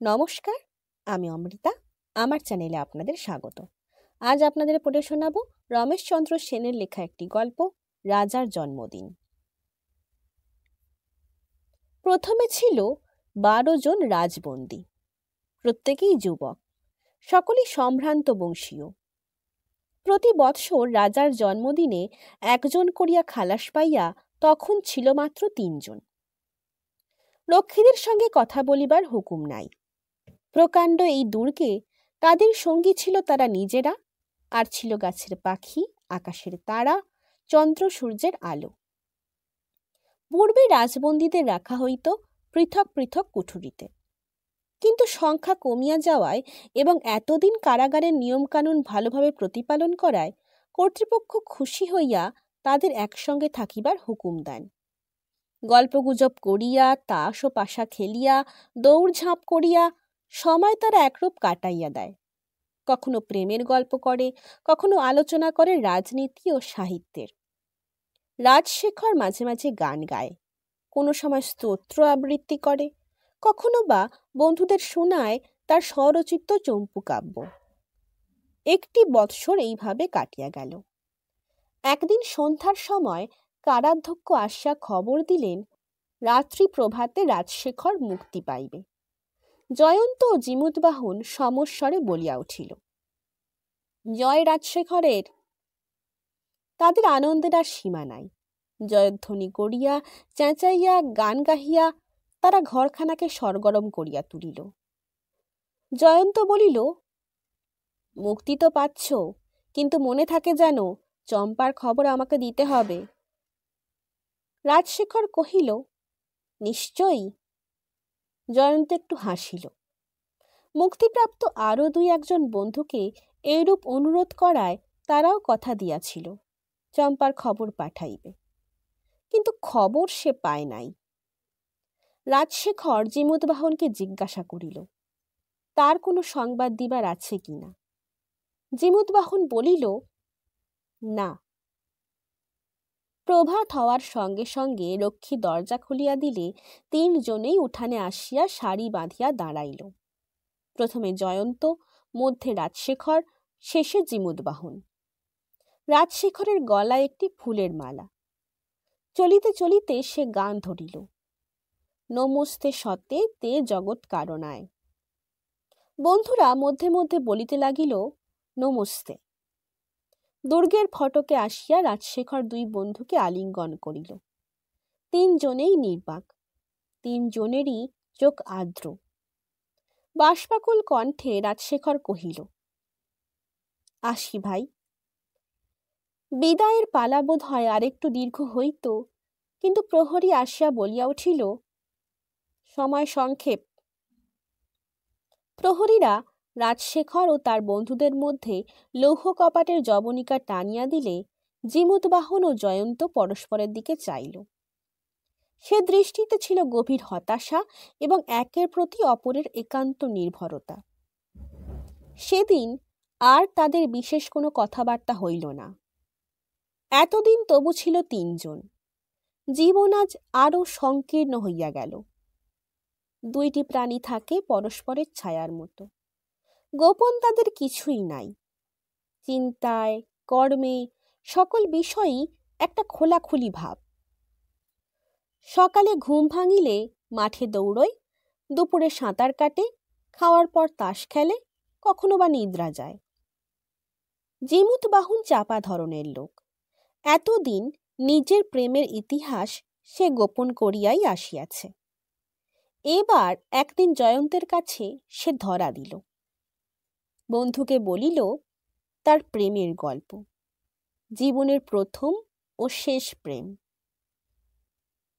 নমস্কার, আমি অমৃতা। আমার চ্যানেলে আপনাদের স্বাগত। আজ আপনাদের পড়ে শোনাব রমেশচন্দ্র সেনের লেখা একটি গল্প, রাজার জন্মদিন। প্রথমে ছিল 12 জন রাজবন্দী, প্রত্যেকেই যুবক, সকলেই সম্ভ্রান্ত বংশীয়। প্রতি বৎসর রাজার জন্মদিনে একজন করিয়া খালাস পাইয়া তখন ছিল মাত্র 3 জন। রক্ষীদের সঙ্গে কথা বলিবার হুকুম নাই। প্রকাণ্ড এই দুর্গে তাদের সঙ্গী ছিল তারা নিজেরা, আর ছিল গাছের পাখি, আকাশের তারা, চন্দ্র সূর্যের আলো। পূর্বে রাজবন্দীদের রাখা হইত পৃথক পৃথক কুঠুরিতে, কিন্তু সংখ্যা কমিয়া যাওয়ায় এবং এতদিন কারাগারের নিয়মকানুন ভালোভাবে প্রতিপালন করায় কর্তৃপক্ষ খুশি হইয়া তাদের একসঙ্গে থাকিবার হুকুম দেন। গল্পগুজব করিয়া, তাস ও পাশা খেলিয়া, দৌড়ঝাঁপ করিয়া সময় তারা একরূপ কাটাইয়া দেয়। কখনো প্রেমের গল্প করে, কখনো আলোচনা করে রাজনীতি ও সাহিত্যের। রাজশেখর মাঝে মাঝে গান গায়, কোনো সময় স্তোত্র আবৃত্তি করে, কখনো বা বন্ধুদের শোনায় তার স্বরচিত চম্পু কাব্য। একটি বৎসর এইভাবে কাটিয়া গেল। একদিন সন্ধ্যার সময় কারাধ্যক্ষ আসিয়া খবর দিলেন, রাত্রি প্রভাতে রাজশেখর মুক্তি পাইবে। জয়ন্ত ও জিমুতবাহন সমস্বরে বলিয়া উঠিল, জয় রাজশেখরের। তাদের আনন্দের আর সীমা নাই। জয়ধ্বনি করিয়া, চেঁচাইয়া, গান গাহিয়া তারা ঘরখানাকে সরগরম করিয়া তুলিল। জয়ন্ত বলিল, মুক্তি তো পাচ্ছ, কিন্তু মনে থাকে যেন চম্পার খবর আমাকে দিতে হবে। রাজশেখর কহিল, নিশ্চয়ই। জয়ন্ত একটু হাসিল। মুক্তিপ্রাপ্ত আরো 2-1 বন্ধুকে এইরূপ অনুরোধ করায় তারাও কথা দিয়াছিল, চম্পার খবর পাঠাইবে। কিন্তু খবর সে পায় নাই। রাজশেখর জিমুতবাহনকে জিজ্ঞাসা করিল, তার কোনো সংবাদ দিবার আছে কিনা। জিমুতবাহন বলিল, না। প্রভাত হওয়ার সঙ্গে সঙ্গে রক্ষী দরজা খুলিয়া দিলে 3 জনেই উঠানে আসিয়া সারি বাঁধিয়া দাঁড়াইল। প্রথমে জয়ন্ত, মধ্যে রাজশেখর, শেষে জিমুতবাহন। রাজশেখরের গলায় একটি ফুলের মালা। চলিতে চলিতে সে গান ধরিল, নমস্তে সতে তে জগৎ কারণায়। বন্ধুরা মধ্যে মধ্যে বলিতে লাগিল, নমস্তে। দুর্গের ফটকে আসিয়া রাজশেখর 2 বন্ধুকে আলিঙ্গন করিল। 3 জনেই নির্বাক, 3 জনেরই চোখ আর্দ্র। বাষ্পাকুল কণ্ঠে রাজশেখর কহিল, আসি ভাই। বিদায়ের পালা বোধ হয় আরেকটু দীর্ঘ হইত, কিন্তু প্রহরী আসিয়া বলিয়া উঠিল, সময় সংক্ষেপ। প্রহরীরা রাজশেখর ও তার বন্ধুদের মধ্যে লৌহ কপাটের জবনিকা টানিয়া দিলে জিমুতবাহন ও জয়ন্ত পরস্পরের দিকে চাইল। সে দৃষ্টিতে ছিল গভীর হতাশা এবং একের প্রতি অপরের একান্ত নির্ভরতা। সেদিন আর তাদের বিশেষ কোনো কথাবার্তা হইল না। এতদিন তবু ছিল 3 জন। জীবন আজ আরো সংকীর্ণ হইয়া গেল। 2টি প্রাণী থাকে পরস্পরের ছায়ার মতো। গোপন তাদের কিছুই নাই। চিন্তায়, কর্মে, সকল বিষয়ই একটা খোলাখুলি ভাব। সকালে ঘুম ভাঙিলে মাঠে দৌড়য়, দুপুরে সাঁতার কাটে, খাওয়ার পর তাস খেলে, কখনো বা নিদ্রা যায়। জিমুতবাহন চাপা ধরনের লোক। এতদিন নিজের প্রেমের ইতিহাস সে গোপন করিয়াই আসিয়াছে। এবার একদিন জয়ন্তের কাছে সে ধরা দিল। বন্ধুকে বলিল তার প্রেমের গল্প, জীবনের প্রথম ও শেষ প্রেম।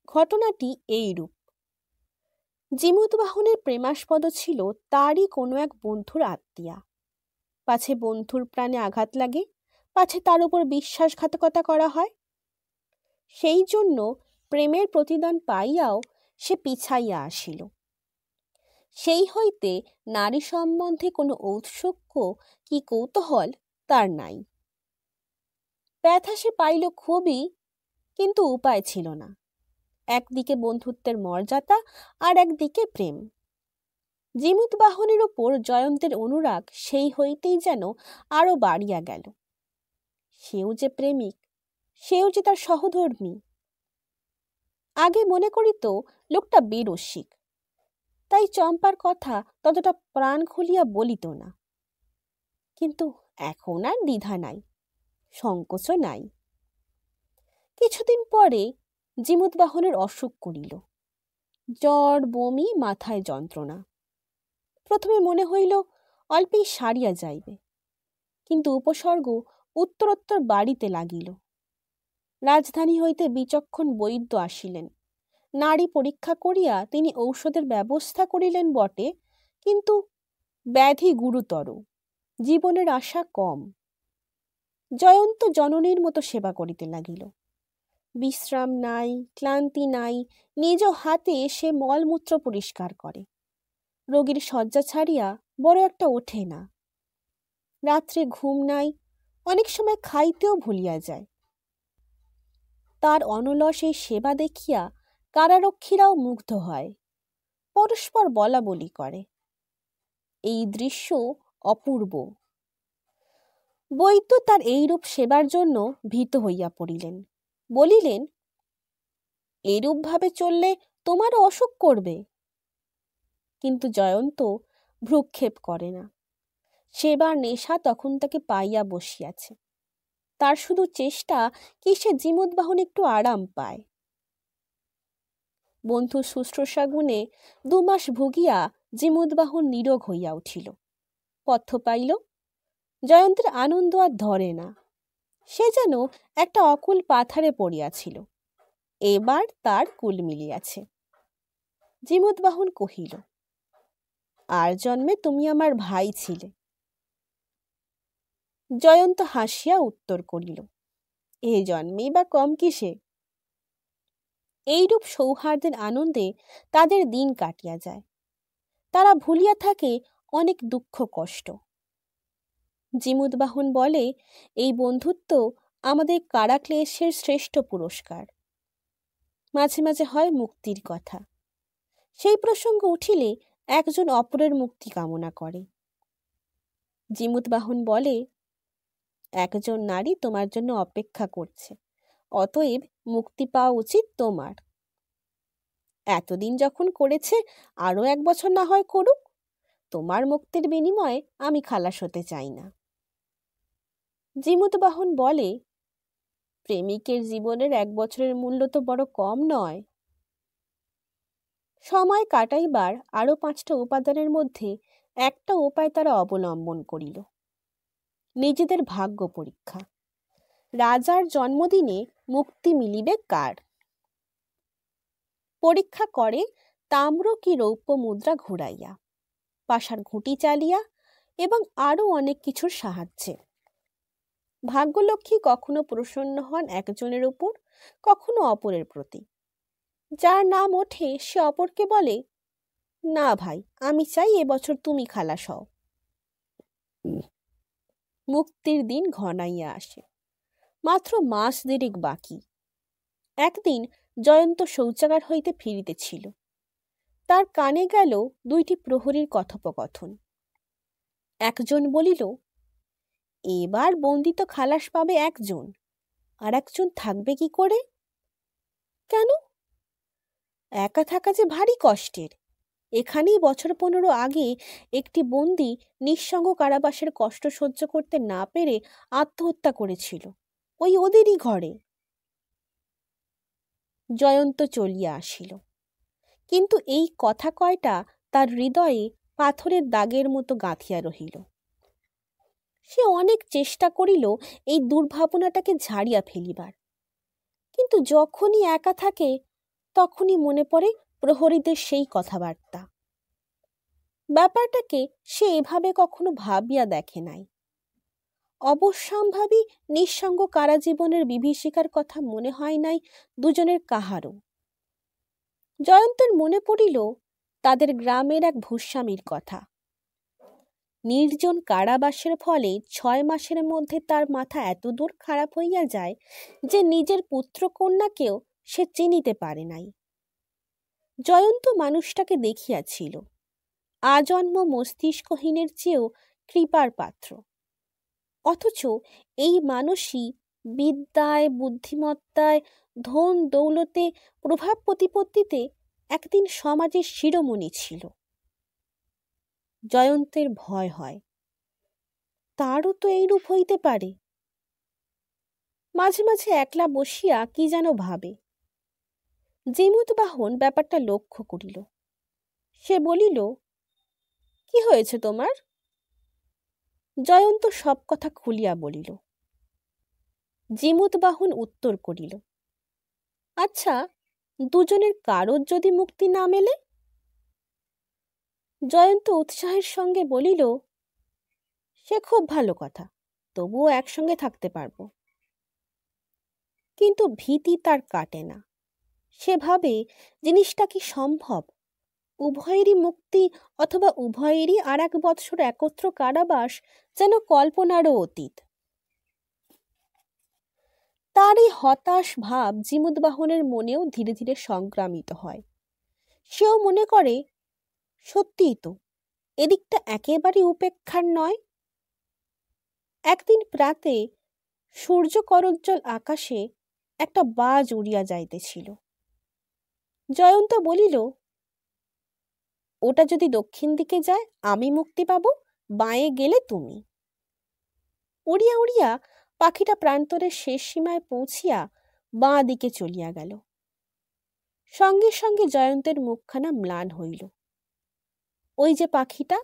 ঘটনাটি এইরূপ। জিমুতবাহনের প্রেমাস্পদ ছিল তারই কোনো এক বন্ধুর আত্মীয়া। পাছে বন্ধুর প্রাণে আঘাত লাগে, পাছে তার উপর বিশ্বাসঘাতকতা করা হয়। সেই জন্য প্রেমের প্রতিদান পাইয়াও সে পিছাইয়া আসিল। সেই হইতে নারী সম্বন্ধে কোনো ঔৎসুক্য কি কৌতূহল তার নাই। ব্যথা সে পাইল খুবই, কিন্তু উপায় ছিল না। একদিকে বন্ধুত্বের মর্যাদা, আর একদিকে প্রেম। জিমুত বাহনের ওপর জয়ন্তের অনুরাগ সেই হইতেই যেন আরো বাড়িয়া গেল। সেও যে প্রেমিক, সেও যে তার সহধর্মী। আগে মনে করিত লোকটা বেরসিক, তাই চম্পার কথা ততটা প্রাণ খুলিয়া বলিত না। কিন্তু এখন আর দ্বিধা নাই, সংকোচ নাই। কিছুদিন পরে জিমুত বাহনের অসুখ করিল। জ্বর, বমি, মাথায় যন্ত্রণা। প্রথমে মনে হইল অল্পেই সারিয়া যাইবে, কিন্তু উপসর্গ উত্তরোত্তর বাড়িতে লাগিল। রাজধানী হইতে বিচক্ষণ বৈদ্য আসিলেন। নাড়ি পরীক্ষা করিয়া তিনি ঔষধের ব্যবস্থা করিলেন বটে, কিন্তু ব্যাধি গুরুতর, জীবনের আশা কম। জয়ন্ত জননীর মতো সেবা করিতে লাগিল। বিশ্রাম নাই, ক্লান্তি নাই, নিজ হাতে সে মলমূত্র পরিষ্কার করে। রোগীর শয্যা ছাড়িয়া বড় একটা ওঠে না। রাত্রে ঘুম নাই, অনেক সময় খাইতেও ভুলিয়া যায়। তার অনলস এই সেবা দেখিয়া কারারক্ষীরাও মুগ্ধ হয়, পরস্পর বলা বলি করে, এই দৃশ্য অপূর্ব। বৈদ্য তার এইরূপ সেবার জন্য ভীত হইয়া পড়িলেন। বলিলেন, এরূপ ভাবে চললে তোমারও অসুখ করবে। কিন্তু জয়ন্ত ভ্রুক্ষেপ করে না। সেবার নেশা তখন তাকে পাইয়া বসিয়াছে। তার শুধু চেষ্টা কি সে জিমুত বাহন একটু আরাম পায়। বন্ধু শুশ্রূষা গুণে 2 মাস ভুগিয়া জিমুত বাহন নিরোগ হইয়া উঠিল, পথ্য পাইল। জয়ন্তের আনন্দ আর ধরে না। সে যেন একটা অকুল পাথারে পড়িয়াছিল, এবার তার কুল মিলিয়াছে। জিমুত বাহন কহিল, আর জন্মে তুমি আমার ভাই ছিলে। জয়ন্ত হাসিয়া উত্তর করিল, এ জন্মেই বা কম কিসে। এইরূপ সৌহার্দ্যের আনন্দে তাদের দিন কাটিয়া যায়। তারা ভুলিয়া থাকে অনেক দুঃখ কষ্ট। জিমুত বাহন বলে, এই বন্ধুত্ব আমাদের কারাক্লেশের শ্রেষ্ঠ পুরস্কার। মাঝে মাঝে হয় মুক্তির কথা। সেই প্রসঙ্গ উঠিলে একজন অপরের মুক্তি কামনা করে। জিমুত বাহন বলে, একজন নারী তোমার জন্য অপেক্ষা করছে, অতএব মুক্তি পাওয়া উচিত তোমার। এতদিন যখন করেছে, আরো 1 বছর না হয় করুক। তোমার মুক্তির বিনিময়ে আমি খালাস হতে চাই না। জিমুত বাহন বলে, প্রেমিকের জীবনের 1 বছরের মূল্য তো বড় কম নয়। সময় কাটাইবার আরো 5টা উপাদানের মধ্যে একটা উপায় তারা অবলম্বন করিল, নিজেদের ভাগ্য পরীক্ষা। রাজার জন্মদিনে মুক্তি মিলিবে কার? পরীক্ষা করে তাম্র কি রৌপ্য মুদ্রা ঘুরাইয়া, পাশার ঘুঁটি চালিয়া এবং আরো অনেক কিছুর সাহায্যে। ভাগ্যলক্ষ্মী কখনো প্রসন্ন হন একজনের উপর, কখনো অপরের প্রতি। যার নাম ওঠে সে অপরকে বলে, না ভাই, আমি চাই এবছর তুমি খালাস হও। মুক্তির দিন ঘনাইয়া আসে, মাত্র মাস 2 বাকি। একদিন জয়ন্ত শৌচাগার হইতে ফিরিতেছিল। তার কানে গেল 2টি প্রহরীর কথোপকথন। একজন বলিল, এবার বন্দি তো খালাস পাবে একজন, আর একজন থাকবে কি করে? কেন? একা থাকা যে ভারী কষ্টের। এখানেই বছর 15 আগে একটি বন্দি নিঃসঙ্গ কারাবাসের কষ্ট সহ্য করতে না পেরে আত্মহত্যা করেছিল, ওই ওদেরই ঘরে। জয়ন্ত চলিয়া আসিল, কিন্তু এই কথা কয়টা তার হৃদয়ে পাথরের দাগের মতো গাঁথিয়া রহিল। সে অনেক চেষ্টা করিল এই দুর্ভাবনাটাকে ঝাড়িয়া ফেলিবার, কিন্তু যখনই একা থাকে তখনই মনে পড়ে প্রহরীদের সেই কথাবার্তা। ব্যাপারটাকে সে এভাবে কখনো ভাবিয়া দেখে নাই। অবশ্যম্ভাবী নিঃসঙ্গ কারাজীবনের বিভীষিকার কথা মনে হয় নাই দুজনের কাহারও। জয়ন্তের মনে পড়িল তাদের গ্রামের এক ভূস্বামীর কথা। নির্জন কারাবাসের ফলে 6 মাসের মধ্যে তার মাথা এত দূর খারাপ হইয়া যায় যে নিজের পুত্র কন্যাকেও সে চিনিতে পারে নাই। জয়ন্ত মানুষটাকে দেখিয়াছিল, আজন্ম মস্তিষ্কহীনের চেয়েও কৃপার পাত্র। অথচ এই মানুষই বিদ্যায়, বুদ্ধিমত্তায়, ধন দৌলতে, প্রভাব প্রতিপত্তিতে একদিন সমাজের শিরোমণি ছিল। জয়ন্তের ভয় হয়, তারও তো এইরূপ হইতে পারে। মাঝে মাঝে একলা বসিয়া কি যেন ভাবে। যেমুদবাহন ব্যাপারটা লক্ষ্য করিল। সে বলিল, কি হয়েছে তোমার? জয়ন্ত সব কথা খুলিয়া বলিল। যেমুদবাহন উত্তর করিল, আচ্ছা, দুজনের কারোর যদি মুক্তি না মেলে? জয়ন্ত উৎসাহের সঙ্গে বলিল, সে খুব ভালো কথা, তবুও একসঙ্গে থাকতে পারবো। কিন্তু ভীতি তার কাটে না। সে ভাবে, জিনিসটা কি সম্ভব? উভয়েরই মুক্তি অথবা উভয়েরই আর 1 বৎসর একত্র কারাবাস যেন কল্পনারও অতীত। তার এই হতাশ ভাব যেমুদবাহনের মনেও ধীরে ধীরে সংক্রামিত হয়। সেও মনে করে, সত্যিই তো, এদিকটা একেবারে উপেক্ষার নয়। একদিন প্রাতে সূর্য করোজ্জ্বল আকাশে একটা বাজ উড়িয়া যাইতেছিল। জয়ন্ত বলিল, ওটা যদি দক্ষিণ দিকে যায় আমি মুক্তি পাব, বাঁয়ে গেলে তুমি। উড়িয়া উড়িয়া পাখিটা প্রান্তরের শেষ সীমায় পৌঁছিয়া বাঁ দিকে চলিয়া গেল। সঙ্গে সঙ্গে জয়ন্তের মুখখানা ম্লান হইল। ওই যে পাখিটা,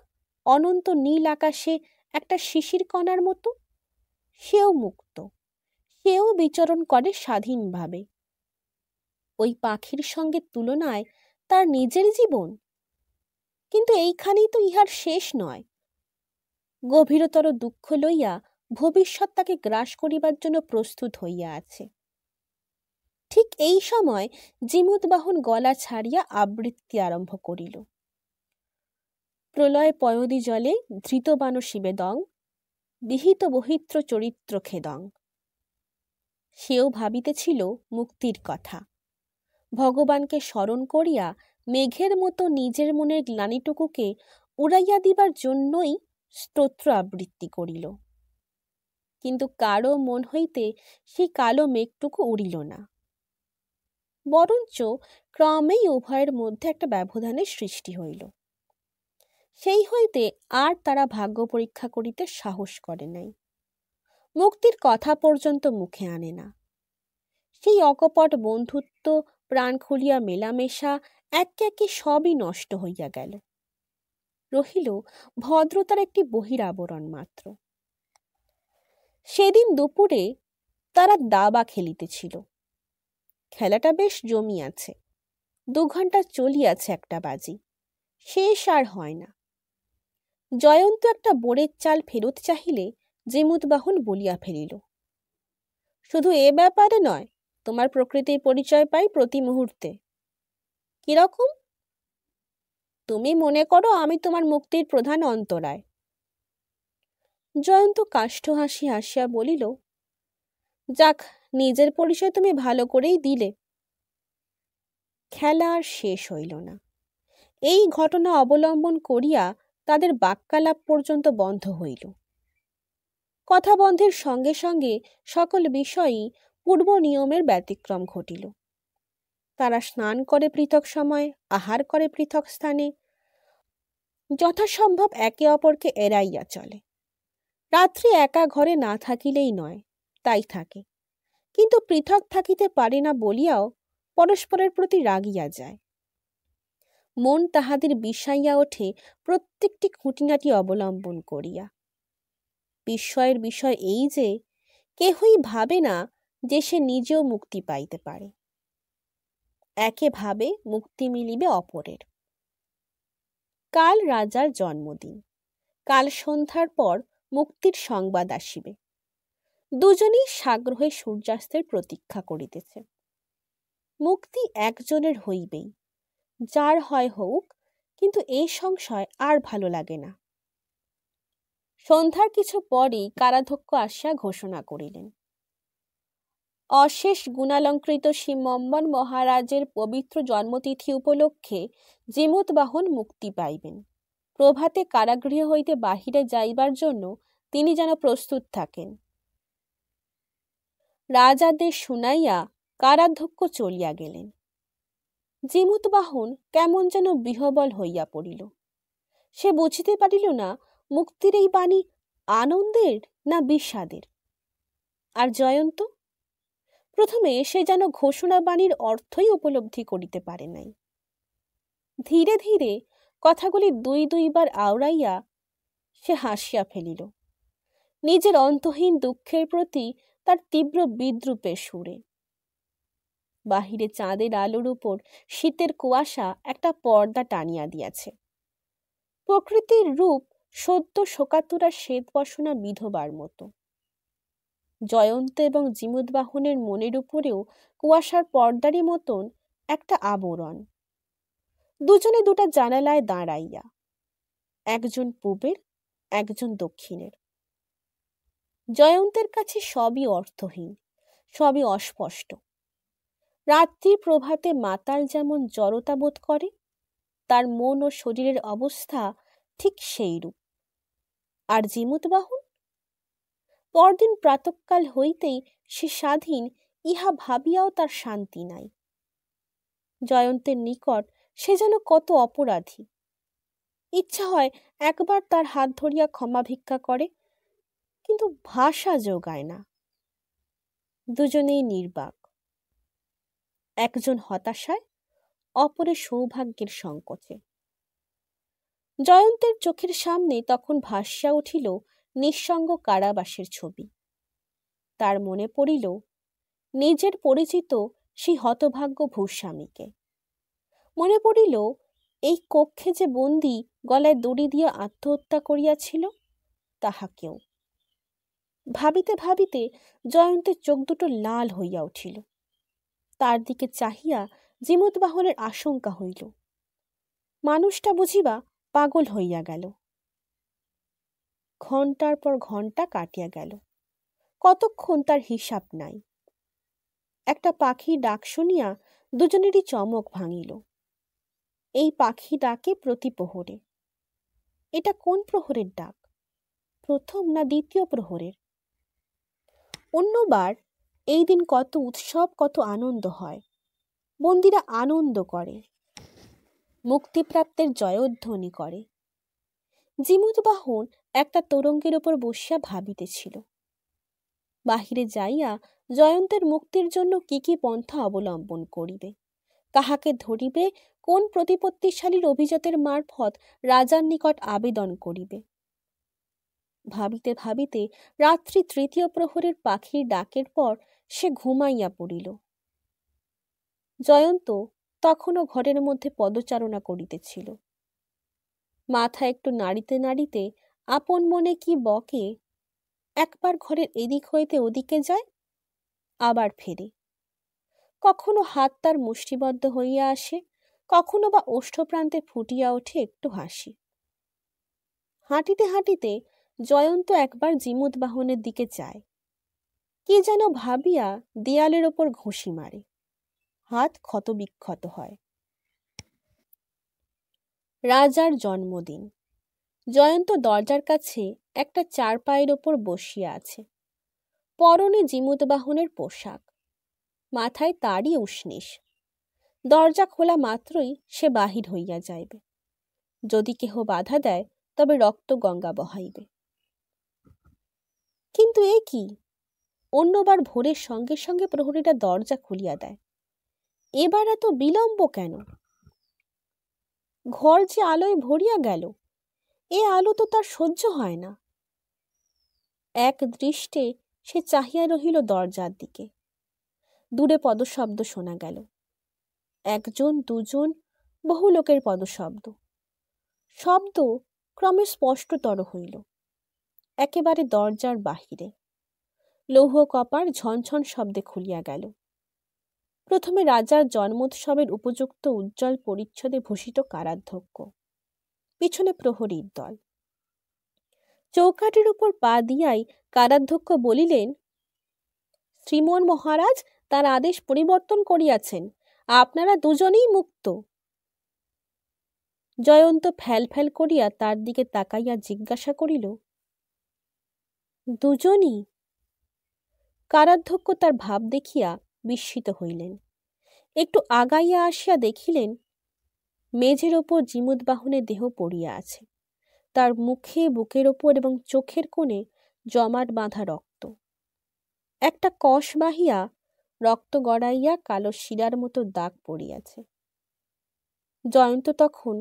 অনন্ত নীল আকাশে একটা শিশির কণার মতো, সেও মুক্ত, সেও বিচরণ করে স্বাধীনভাবে। ওই পাখির সঙ্গে তুলনায় তার নিজের জীবন। কিন্তু এইখানেই তো ইহার শেষ নয়। গভীরতর দুঃখ লইয়া ভবিষ্যৎ তাকে গ্রাস করিবার জন্য প্রস্তুত হইয়া আছে। ঠিক এই সময় যেমুদবাহন গলা ছাড়িয়া আবৃত্তি আরম্ভ করিল। প্রলয় পয়দি জলে ধৃতবান শিবেদং, বিহিত বহিত্র চরিত্র খেদং। সেও ভাবিতেছিল মুক্তির কথা। ভগবানকে স্মরণ করিয়া মেঘের মতো নিজের মনের গ্লানিটুকুকে উড়াইয়া দিবার জন্যই স্তোত্র আবৃত্তি করিল। কিন্তু কারো মন হইতে সেই কালো মেঘটুকু উড়িল না। বরঞ্চ ক্রমেই উভয়ের মধ্যে একটা ব্যবধানের সৃষ্টি হইল। সেই হইতে আর তারা ভাগ্য পরীক্ষা করিতে সাহস করে নাই। মুক্তির কথা পর্যন্ত মুখে আনে না। সেই অকপট বন্ধুত্ব, প্রাণ খুলিয়া মেলামেশা একে একে সবই নষ্ট হইয়া গেল। রহিল ভদ্রতার একটি বহিরাবরণ মাত্র। সেদিন দুপুরে তারা দাবা খেলিতেছিল। খেলাটা বেশ জমিয়াছে। 2 ঘন্টা চলিয়াছে একটা বাজি, শেষ আর হয় না। জয়ন্ত একটা বোরের চাল ফেরত চাহিলে যেমুদবাহন বলিয়া ফেলিল, শুধু এ ব্যাপারে নয়, তোমার প্রকৃতির পরিচয় পাই প্রতি মুহূর্তে। কিরকম? তুমি মনে করো আমি তোমার মুক্তির প্রধান অন্তরায়। জয়ন্ত কাষ্ঠ হাসি হাসিয়া বলিল, যাক, নিজের পরিচয় তুমি ভালো করেই দিলে। খেলা আর শেষ হইল না। এই ঘটনা অবলম্বন করিয়া তাদের বাক্যালাপ পর্যন্ত বন্ধ হইল। কথা বন্ধের সঙ্গে সঙ্গে সকল বিষয়ই পূর্ব নিয়মের ব্যতিক্রম ঘটিল। তারা স্নান করে পৃথক সময়, আহার করে পৃথক স্থানে, যথাসম্ভব একে অপরকে এড়াইয়া চলে। রাত্রি একা ঘরে না থাকিলেই নয়, তাই থাকে, কিন্তু পৃথক থাকিতে পারে না বলিয়াও পরস্পরের প্রতি রাগিয়া যায়। মন তাহাদের বিষাইয়া ওঠে প্রত্যেকটি খুঁটিনাটি অবলম্বন করিয়া। বিস্ময়ের বিষয় এই যে কেহই ভাবে না যে সে নিজেও মুক্তি পাইতে পারে। একে ভাবে মুক্তি মিলিবে অপরের। কাল রাজার জন্মদিন। কাল সন্ধ্যার পর মুক্তির সংবাদ আসিবে। দুজনেই সাগ্রহে সূর্যাস্তের প্রতীক্ষা করিতেছে। মুক্তি একজনের হইবেই, যার হয় হোক, কিন্তু এই সংশয় আর ভালো লাগে না। সন্ধ্যার কিছু পরেই কারাধ্যক্ষ আসিয়া ঘোষণা করিলেন, অশেষ গুণালঙ্কৃত শ্রী মম্মন মহারাজের পবিত্র জন্মতিথি উপলক্ষে যেমুদবাহন মুক্তি পাইবেন। প্রভাতে কারাগৃহ হইতে বাহিরে যাইবার জন্য তিনি যেন প্রস্তুত থাকেন। রাজাদের শুনাইয়া কারাধ্যক্ষ চলিয়া গেলেন। জিমুতবাহন কেমন যেন বিহবল হইয়া পড়িল। সে বুঝিতে পারিল না মুক্তির এই বাণী আনন্দের না বিষাদের। আর জয়ন্ত, প্রথমে সে যেন ঘোষণা বাণীর অর্থই উপলব্ধি করিতে পারে নাই। ধীরে ধীরে কথাগুলি দুই দুইবার আওড়াইয়া সে হাসিয়া ফেলিল, নিজের অন্তহীন দুঃখের প্রতি তার তীব্র বিদ্রুপের সুরে। বাহিরে চাঁদের আলোর উপর শীতের কুয়াশা একটা পর্দা টানিয়া দিয়াছে। প্রকৃতির রূপ সদ্য শোকাতুরা শ্বেত বসনা বিধবার মতো। জয়ন্ত এবং জিমুতবাহনের মনের উপরেও কুয়াশার পর্দারই মতন একটা আবরণ। দুজনে দুটা জানালায় দাঁড়াইয়া, একজন পূবের, একজন দক্ষিণের। জয়ন্তের কাছে সবই অর্থহীন, সবই অস্পষ্ট। রাত্রি প্রভাতে মাতাল যেমন জড়তা বোধ করে, তার মন ও শরীরের অবস্থা ঠিক সেইরূপ। আর জিমুতবাহন, পরদিন প্রাতঃকাল হইতেই সে স্বাধীন, ইহা ভাবিয়াও তার শান্তি নাই। জয়ন্তের নিকট সে যেন কত অপরাধী। ইচ্ছা হয় একবার তার হাত ধরিয়া ক্ষমা ভিক্ষা করে, কিন্তু ভাষা জোগায় না। দুজনেই নির্বাক, একজন হতাশায়, অপরের সৌভাগ্যের সংকোচে। জয়ন্তের চোখের সামনে তখন ভাসিয়া উঠিল নিঃসঙ্গ কারাবাসের ছবি। তার মনে পড়িল নিজের পরিচিত সেই হতভাগ্য ভূস্বামীকে। মনে পড়িল এই কক্ষে যে বন্দী গলায় দড়ি দিয়া আত্মহত্যা করিয়াছিল তাহাকেও। ভাবিতে ভাবিতে জয়ন্তের চোখ দুটো লাল হইয়া উঠিল। তার দিকে চাহিয়া জিমুতবাহনের আশঙ্কা হইল, মানুষটা বুঝিবা পাগল হইয়া গেল। ঘন্টার পর ঘন্টা কাটিয়া গেল, কতক্ষণ তার হিসাব নাই। একটা পাখি ডাক শুনিয়া দুজনেরই চমক ভাঙিল। এই পাখি ডাকে প্রতি প্রহরে। এটা কোন প্রহরের ডাক? প্রথম না দ্বিতীয় প্রহরের? অন্যবার এই দিন কত উৎসব, কত আনন্দ হয়। বন্দীরা আনন্দ করে, মুক্তিপ্রাপ্তের জয়ধ্বনি করে। জিমুতবাহন একটা তোরঙ্গের ওপর বসিয়া ভাবিতেছিল, বাহিরে যাইয়া জয়ন্তের মুক্তির জন্য কি কি পন্থা অবলম্বন করিবে, কাহাকে ধরিবে, কোন প্রতিপত্তিশালীর অভিজাতের মারফত রাজার নিকট আবেদন করিবে। ভাবিতে ভাবিতে রাত্রি তৃতীয় প্রহরের পাখির ডাকের পর সে ঘুমাইয়া পড়িল। জয়ন্ত তখনও ঘরের মধ্যে পদচারণা করিতেছিল। মাথা একটু নাড়িতে নাড়িতে আপন মনে কি বকে, একবার ঘরের এদিক হইতে ওদিকে যায়, আবার ফেরে। কখনো হাত তার মুষ্টিবদ্ধ হইয়া আসে, কখনো বা ওষ্ঠপ্রান্তে ফুটিয়া ওঠে একটু হাসি। হাঁটিতে হাঁটিতে জয়ন্ত একবার জিমুতবাহনের দিকে চায়, কি যেন ভাবিয়া দেয়ালের ওপর ঘুষি মারে, হাত ক্ষত বিক্ষত হয়। রাজার জন্মদিন। জয়ন্ত দরজার কাছে একটা চারপায়ের ওপর বসিয়া আছে। পরনে জিমুতবাহনের পোশাক, মাথায় তারই উষ্ণিস। দরজা খোলা মাত্রই সে বাহির হইয়া যাইবে। যদি কেহ বাধা দেয় তবে রক্ত গঙ্গা বহাইবে। কিন্তু এ কি, অন্যবার ভোরের সঙ্গে সঙ্গে প্রহরীরা দরজা খুলিয়া দেয়, এবার এত বিলম্ব কেন? ঘর যে আলোয় ভরিয়া গেল, এ আলো তো তার সহ্য হয় না। এক দৃষ্টে সে চাহিয়া রহিল দরজার দিকে। দূরে পদশব্দ শোনা গেল, একজন দুজন বহু লোকের পদশব্দ। শব্দ ক্রমে স্পষ্টতর হইল, একেবারে দরজার বাহিরে। লৌহ কপার ঝনঝন শব্দে খুলিয়া গেল। প্রথমে রাজার জন্মোৎসবের উপযুক্ত উজ্জ্বল পরিচ্ছদে ভূষিত কারাধ্যক্ষ, পিছনে প্রহরীর দল। চৌকাঠের উপর পা দিয়াই কারাধ্যক্ষ বলিলেন, শ্রীমন মহারাজ তার আদেশ পরিবর্তন করিয়াছেন, আপনারা দুজনেই মুক্ত। জয়ন্ত ফ্যাল ফ্যাল করিয়া তার দিকে তাকাইয়া জিজ্ঞাসা করিল, দুজনই? কারাধ্যক্ষ তার ভাব দেখিয়া বিস্মিত হইলেন। একটু আগাইয়া আসিয়া দেখিলেন মেঝের ওপর জিমুদবাহনের দেহ পড়িয়া আছে। তার মুখে, বুকের ওপর এবং চোখের কোণে জমাট বাঁধা রক্ত। একটা কষ বাহিয়া রক্ত গড়াইয়া কালো শিরার মতো দাগ পড়িয়াছে। জয়ন্ত তখন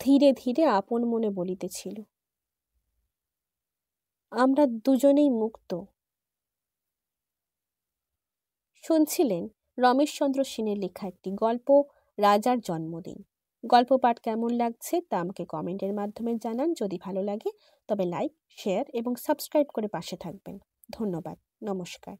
ধীরে ধীরে আপন মনে বলিতেছিল, আমরা দুজনেই মুক্ত। শুনছিলেন রমেশচন্দ্র সেনের লেখা একটি গল্প, রাজার জন্মদিন। গল্প পাঠ কেমন লাগছে তা আমাকে কমেন্টের মাধ্যমে জানান। যদি ভালো লাগে তবে লাইক, শেয়ার এবং সাবস্ক্রাইব করে পাশে থাকবেন। ধন্যবাদ। নমস্কার।